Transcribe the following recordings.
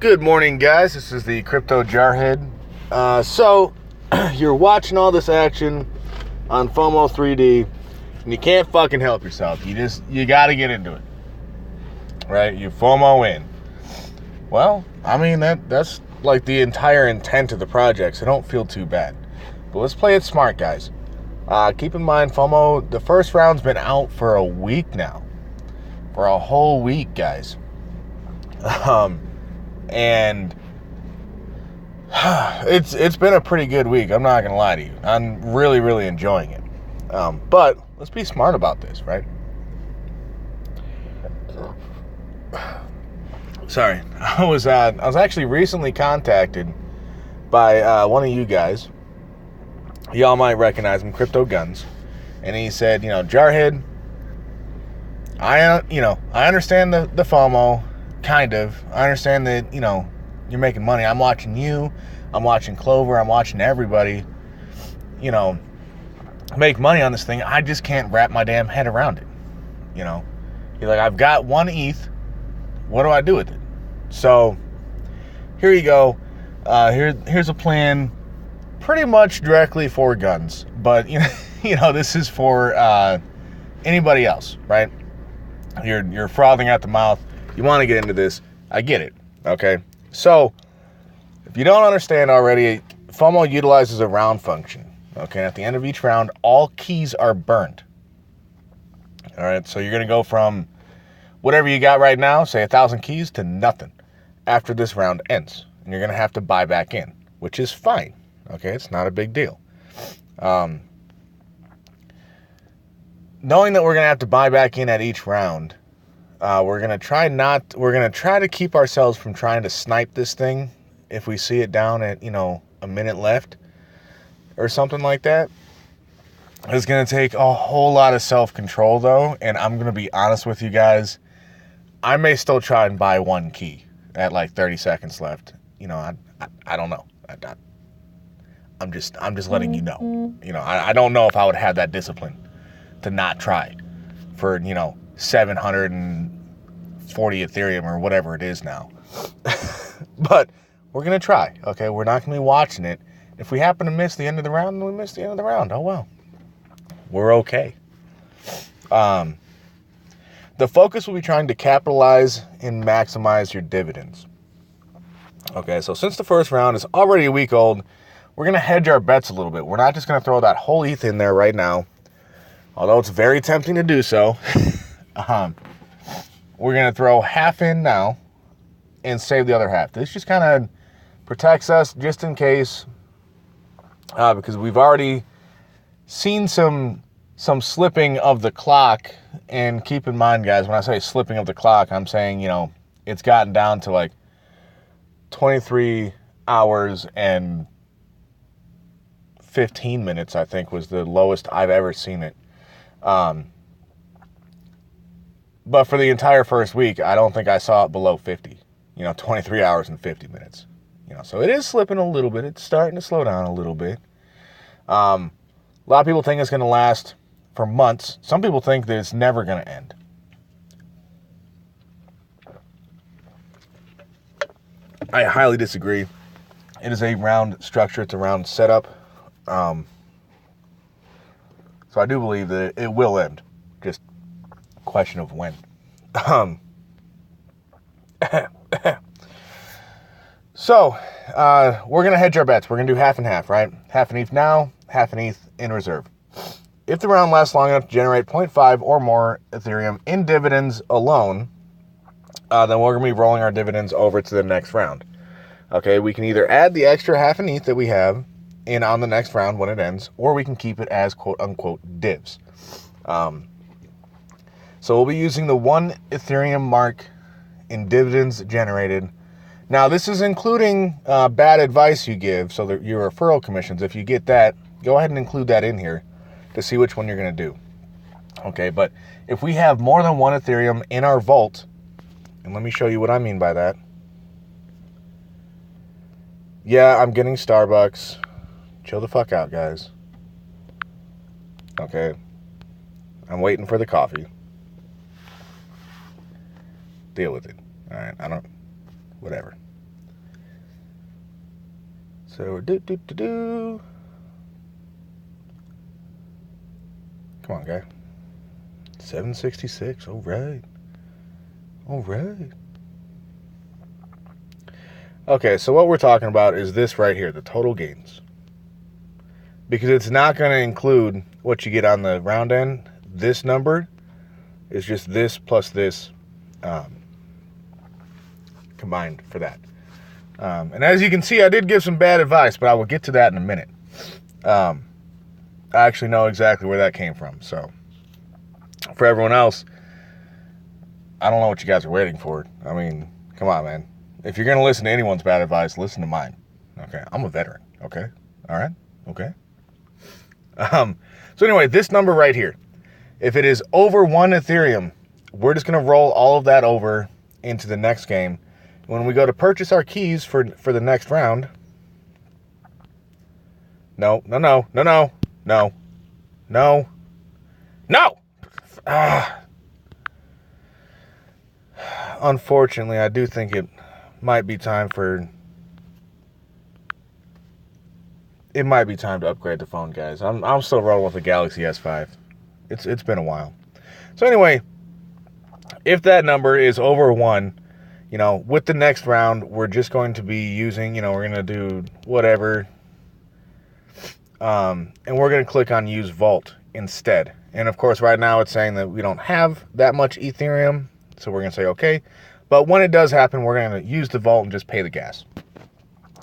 Good morning, guys. This is the Cryptojarhead. So, you're watching all this action on FOMO3D, and you can't fucking help yourself. You gotta get into it. Right? You FOMO in. Well, I mean, that's like the entire intent of the project, so don't feel too bad. But let's play it smart, guys. Keep in mind, FOMO, the first round's been out for a week now. For a whole week, guys. And it's been a pretty good week. I'm not gonna lie to you. I'm really enjoying it. But let's be smart about this, right? Sorry, I was actually recently contacted by one of you guys. Y'all might recognize him, Crypto Guns, and he said, Jarhead, I understand the FOMO. Kind of. I understand that, you're making money. I'm watching you. I'm watching Clover. I'm watching everybody, make money on this thing. I just can't wrap my damn head around it. You're like, I've got one ETH. What do I do with it? So, here you go. Here's a plan pretty much directly for Guns. But, this is for anybody else, right? You're frothing at the mouth. You want to get into this. I get it. Okay. So, if you don't understand already, FOMO utilizes a round function. Okay. At the end of each round, all keys are burned. All right. So, you're going to go from whatever you got right now, say 1,000 keys, to nothing after this round ends. And you're going to have to buy back in, which is fine. Okay. It's not a big deal. Knowing that we're going to have to buy back in at each round, we're going to try to keep ourselves from trying to snipe this thing if we see it down at, a minute left or something like that. It's going to take a whole lot of self-control, though, and I'm going to be honest with you guys. I may still try and buy one key at like 30 seconds left. I don't know. I'm just letting you know. I don't know if I would have that discipline to not try for, 740 Ethereum or whatever it is now. But we're going to try, okay? We're not going to be watching it. If we happen to miss the end of the round, then we miss the end of the round. Oh, well. We're okay. The focus will be trying to capitalize and maximize your dividends. Okay, so since the first round is already a week old, we're going to hedge our bets a little bit. We're not just going to throw that whole ETH in there right now, although it's very tempting to do so. We're going to throw half in now and save the other half. This just kind of protects us just in case, because we've already seen some slipping of the clock. And keep in mind, guys, when I say slipping of the clock, I'm saying, it's gotten down to like 23 hours and 15 minutes, I think, was the lowest I've ever seen it. But for the entire first week, I don't think I saw it below 50. 23 hours and 50 minutes. So it is slipping a little bit. It's starting to slow down a little bit. A lot of people think it's going to last for months. Some people think that it's never going to end. I highly disagree. It is a round structure. It's a round setup. So I do believe that it will end. Just question of when. So, we're going to hedge our bets. We're going to do half and half, right? Half an ETH now, half an ETH in reserve. If the round lasts long enough to generate 0.5 or more Ethereum in dividends alone, then we're going to be rolling our dividends over to the next round. Okay, we can either add the extra half an ETH that we have in on the next round when it ends, or we can keep it as quote-unquote divs. So we'll be using the 1 Ethereum mark in dividends generated. Now, this is including bad advice you give, so that your referral commissions, if you get that, go ahead and include that in here to see which one you're going to do. Okay, but if we have more than 1 Ethereum in our vault, and let me show you what I mean by that. Yeah, I'm getting Starbucks. Chill the fuck out, guys. Okay. I'm waiting for the coffee. Deal with it. All right, whatever. So come on, guy. 766. All right. All right. Okay, so what we're talking about is this right here, the total gains. Because it's not going to include what you get on the round end. This number is just this plus this combined for that. And as you can see, I did give some bad advice, but I will get to that in a minute. I actually know exactly where that came from. So, for everyone else, I don't know what you guys are waiting for. I mean, come on, man. If you're going to listen to anyone's bad advice, listen to mine. Okay? I'm a veteran. Okay? All right? Okay? So anyway, this number right here, if it is over 1 Ethereum, we're just going to roll all of that over into the next game. When we go to purchase our keys for the next round, no. Unfortunately, I do think it might be time to upgrade the phone, guys. I'm still rolling with the Galaxy S5. It's been a while. So anyway, if that number is over 1, with the next round, we're just going to be using, we're going to do whatever. And we're going to click on use Vault instead. And of course, right now it's saying that we don't have that much Ethereum. So we're going to say, okay. But when it does happen, we're going to use the Vault and just pay the gas.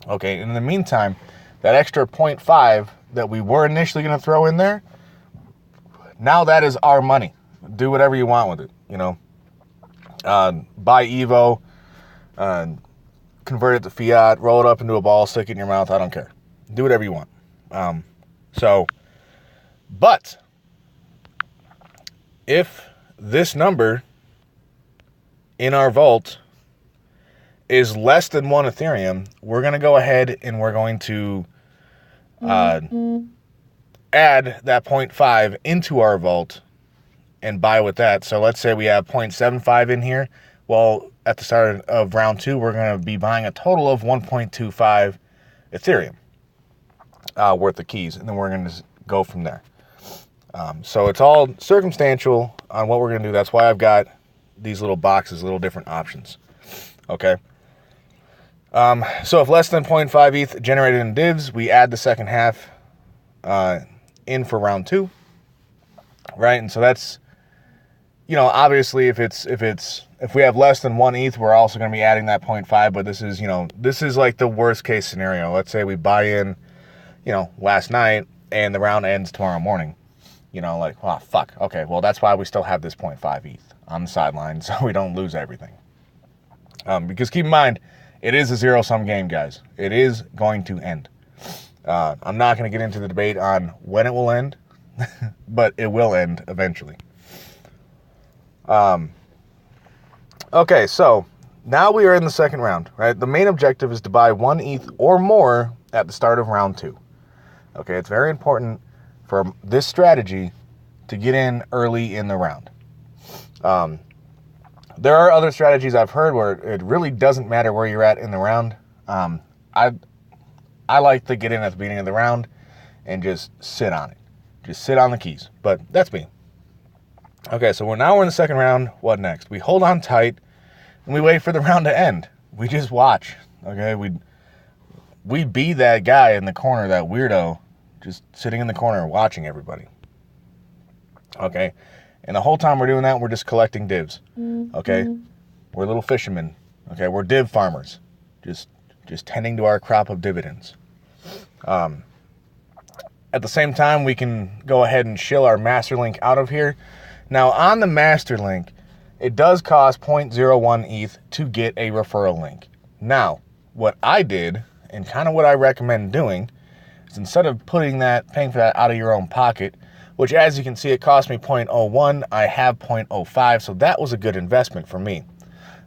Okay. In the meantime, that extra 0.5 that we were initially going to throw in there, now that is our money. Do whatever you want with it, buy Evo, convert it to fiat, roll it up into a ball, stick it in your mouth. I don't care. Do whatever you want. But if this number in our vault is less than 1 Ethereum, we're going to go ahead and we're going to add that 0.5 into our vault and buy with that. So let's say we have 0.75 in here. Well, at the start of round 2, we're going to be buying a total of 1.25 Ethereum worth of keys, and then we're going to go from there. So it's all circumstantial on what we're going to do. That's why I've got these little boxes, little different options. Okay. So if less than 0.5 ETH generated in divs, we add the second half in for round 2, right? And so that's, obviously if we have less than 1 ETH, we're also going to be adding that 0.5. But this is like the worst case scenario. Let's say we buy in, last night and the round ends tomorrow morning. Oh, fuck. Okay, well, that's why we still have this 0.5 ETH on the sideline, so we don't lose everything. Because keep in mind, it is a zero-sum game, guys. It is going to end. I'm not going to get into the debate on when it will end, but it will end eventually. Okay, so now we are in the second round, right? The main objective is to buy 1 ETH or more at the start of round 2. Okay, it's very important for this strategy to get in early in the round. There are other strategies I've heard where it really doesn't matter where you're at in the round. I like to get in at the beginning of the round and just sit on it. Just sit on the keys. But that's me. Okay, so now we're in the second round. What next? We hold on tight and we wait for the round to end. We just watch. Okay, we be that guy in the corner, that weirdo, just sitting in the corner watching everybody. Okay, and the whole time we're doing that, we're just collecting divs. Okay, we're little fishermen. Okay, we're div farmers, just tending to our crop of dividends. At the same time, we can go ahead and shill our master link out of here. Now, on the master link, it does cost 0.01 ETH to get a referral link. Now, what I did, and kind of what I recommend doing, is instead of paying for that out of your own pocket, which as you can see, it cost me 0.01, I have 0.05, so that was a good investment for me.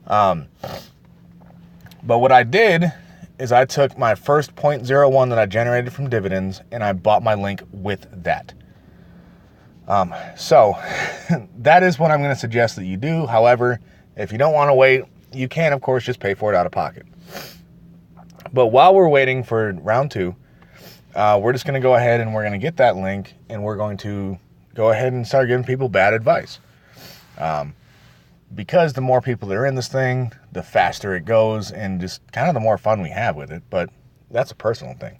But what I did is I took my first 0.01 that I generated from dividends, and I bought my link with that. So that is what I'm going to suggest that you do. However, if you don't want to wait, you can, of course, just pay for it out of pocket. But while we're waiting for round 2, we're just going to go ahead and we're going to get that link, and we're going to go ahead and start giving people bad advice. Because the more people that are in this thing, the faster it goes, and just kind of the more fun we have with it. But that's a personal thing.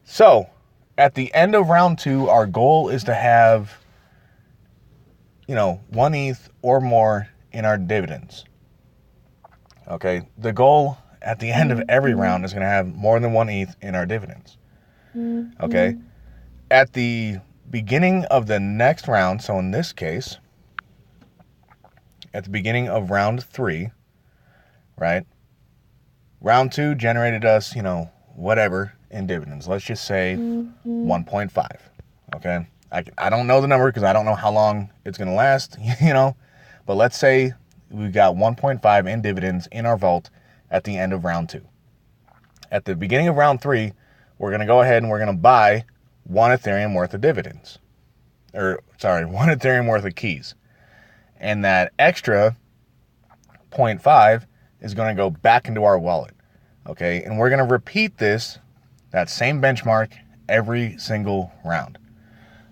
So at the end of round 2, our goal is to have, 1 ETH or more in our dividends. Okay, the goal at the end of every round is going to have more than 1 ETH in our dividends. Okay, at the beginning of the next round, so in this case, at the beginning of round 3, right, round 2 generated us, whatever in dividends. Let's just say 1.5, okay? I don't know the number because I don't know how long it's going to last, but let's say we got 1.5 in dividends in our vault at the end of round 2. At the beginning of round 3, we're going to go ahead and we're going to buy 1 Ethereum worth of dividends. 1 Ethereum worth of keys. And that extra 0.5 is going to go back into our wallet. Okay, and we're going to repeat that same benchmark every single round.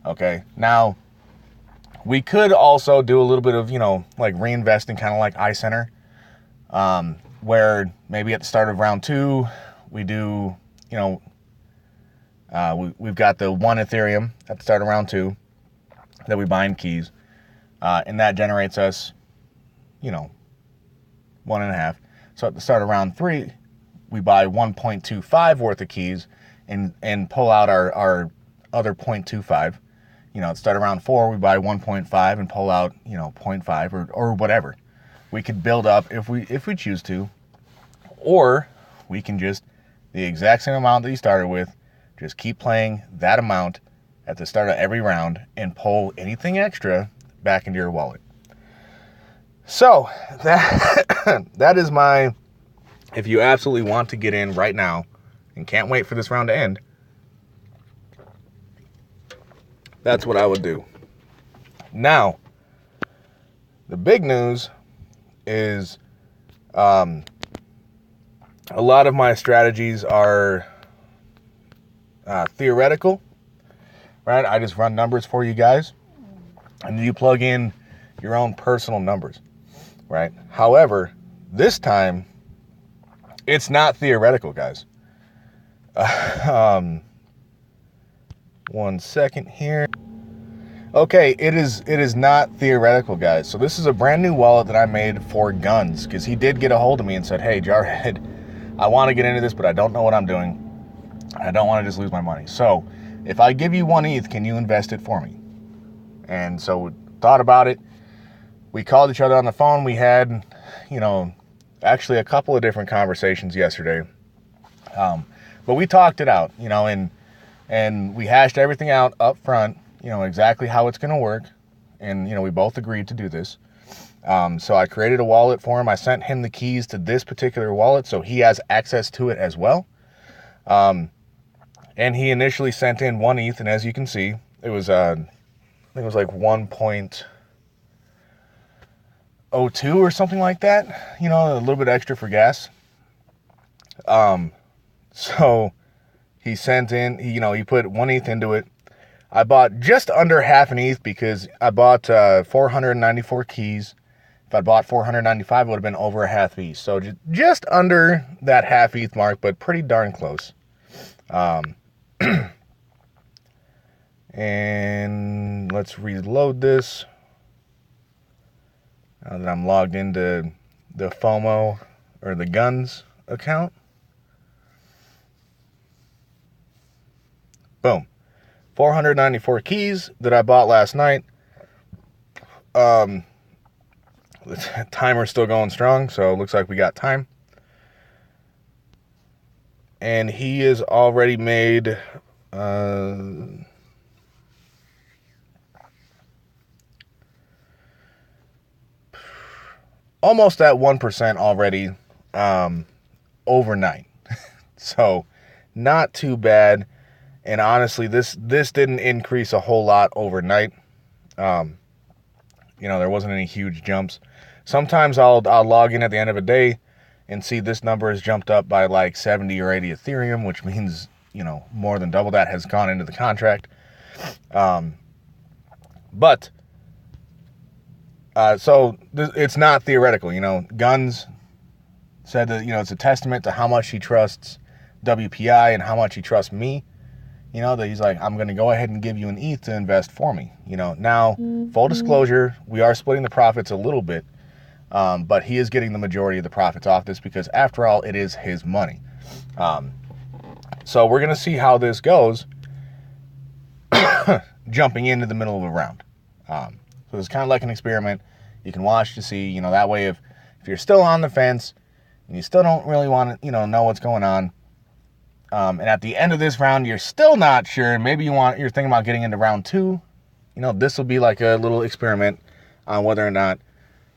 Okay, now we could also do a little bit of, like reinvesting, kind of like iCenter, where maybe at the start of round 2, we do, we've got the 1 Ethereum at the start of round 2 that we buy in keys, and that generates us, 1.5. So at the start of round 3, we buy 1.25 worth of keys and pull out our other 0.25. At the start of round 4, we buy 1.5 and pull out, 0.5 or whatever. We could build up if we choose to, or we can just, the exact same amount that you started with, just keep playing that amount at the start of every round and pull anything extra back into your wallet. So that is my, if you absolutely want to get in right now and can't wait for this round to end, that's what I would do. Now, the big news is a lot of my strategies are theoretical, right? I just run numbers for you guys, and you plug in your own personal numbers, right? However, this time, it's not theoretical, guys. 1 second here. Okay, it is not theoretical, guys. So this is a brand new wallet that I made for Guns, because he did get a hold of me and said, hey, Jarhead, I want to get into this, but I don't know what I'm doing. I don't want to just lose my money. So if I give you 1 ETH, can you invest it for me? And so we thought about it. We called each other on the phone. We had, actually a couple of different conversations yesterday. But we talked it out, and we hashed everything out up front, exactly how it's going to work. And, we both agreed to do this. So I created a wallet for him. I sent him the keys to this particular wallet, so he has access to it as well. And he initially sent in 1 ETH, and as you can see, it was, I think it was like 1.02 or something like that. A little bit extra for gas. So he sent in, he put 1 ETH into it. I bought just under half an ETH because I bought 494 keys. If I bought 495, it would have been over a half ETH. So just under that half ETH mark, but pretty darn close. And let's reload this. Now that I'm logged into the FOMO or the Guns account. Boom. 494 keys that I bought last night. The timer's still going strong, so it looks like we got time. And he has already made almost at 1% already overnight. So not too bad. And honestly, this didn't increase a whole lot overnight. There wasn't any huge jumps. Sometimes I'll log in at the end of a day and see this number has jumped up by like 70 or 80 Ethereum, which means, you know, more than double that has gone into the contract. So it's not theoretical, you know. Guns said that, you know, it's a testament to how much he trusts WPI and how much he trusts me. You know, that he's like, I'm going to go ahead and give you an ETH to invest for me. You know, now, full disclosure, we are splitting the profits a little bit, but he is getting the majority of the profits off this because, after all, it is his money. So we're going to see how this goes jumping into the middle of a round. So it's kind of like an experiment. You can watch to see, you know, that way if you're still on the fence and you still don't really want to, you know what's going on, and at the end of this round, you're still not sure, and maybe you're thinking about getting into round 2, you know, this will be like a little experiment on whether or not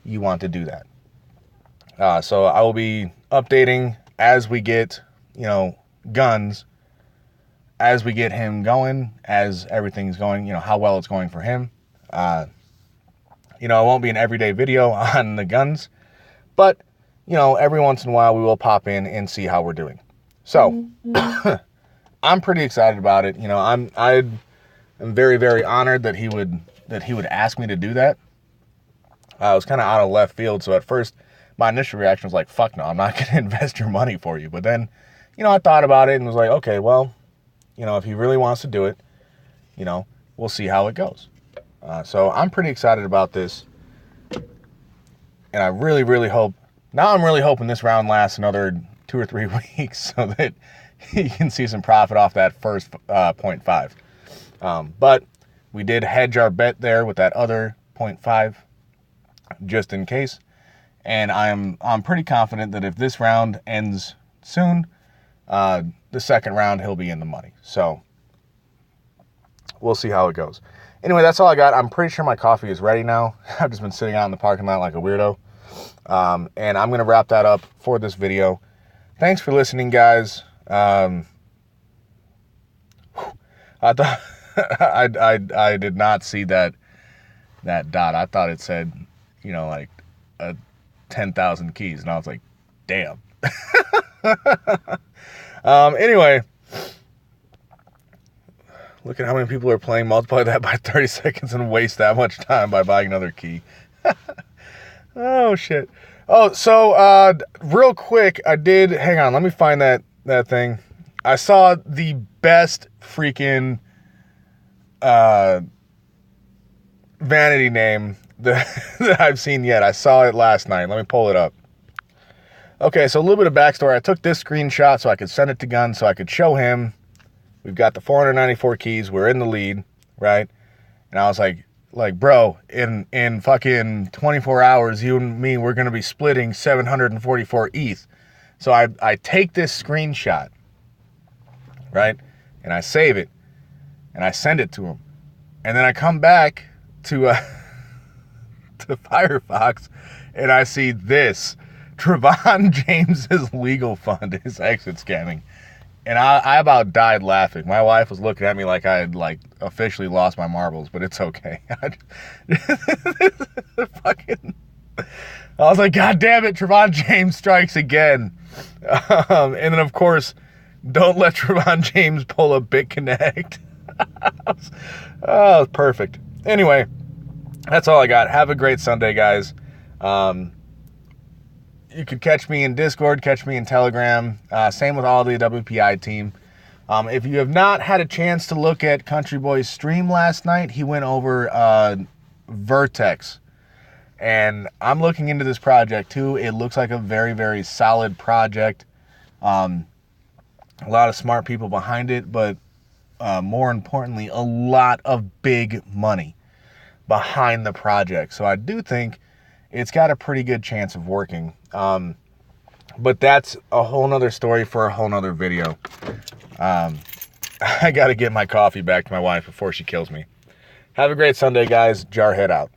you want to do that. So I will be updating as we get, you know, Guns, as we get him going, as everything's going, you know, how well it's going for him. You know, it won't be an everyday video on the Guns, but, you know, every once in a while we will pop in and see how we're doing. So, I'm pretty excited about it. You know, I'm very, very honored that he would ask me to do that. I was kind of out of left field, so at first my initial reaction was like, fuck no, I'm not going to invest your money for you. But then, you know, I thought about it and was like, okay, well, you know, if he really wants to do it, you know, we'll see how it goes. So I'm pretty excited about this. And I really, really hope, now I'm really hoping this round lasts another 2 or 3 weeks so that you can see some profit off that first 0.5. But we did hedge our bet there with that other 0.5 just in case. And I'm pretty confident that if this round ends soon, the second round he'll be in the money. So we'll see how it goes. Anyway, that's all I got. I'm pretty sure my coffee is ready now. I've just been sitting out in the parking lot like a weirdo. And I'm going to wrap that up for this video. Thanks for listening, guys. I thought I did not see that dot. I thought it said, you know, like 10,000 keys, and I was like, damn. Anyway, look at how many people are playing. Multiply that by 30 seconds and waste that much time by buying another key. Oh shit. Oh, so real quick, hang on, let me find that thing. I saw the best freaking vanity name that I've seen yet. I saw it last night. Let me pull it up. Okay, so a little bit of backstory. I took this screenshot so I could send it to Gun so I could show him. We've got the 494 keys. We're in the lead, right? And I was like, bro, in fucking 24 hours, you and me, we're going to be splitting 744 ETH. So I take this screenshot, right? And I save it. And I send it to him. And then I come back to Firefox, and I see this. Trevon James's legal fund is exit scamming. And I about died laughing. My wife was looking at me like I had officially lost my marbles, but it's okay. I was like, God damn it, Trevon James strikes again. And then, of course, don't let Trevon James pull a BitConnect. Oh, perfect. Anyway, that's all I got. Have a great Sunday, guys. You could catch me in Discord, catch me in Telegram. Same with all the WPI team. If you have not had a chance to look at Country Boy's stream last night, he went over Vertex. And I'm looking into this project too. It looks like a very, very solid project. A lot of smart people behind it, but more importantly, a lot of big money behind the project. So I do think it's got a pretty good chance of working. But that's a whole nother story for a whole nother video. I got to get my coffee back to my wife before she kills me. Have a great Sunday, guys. Jarhead out.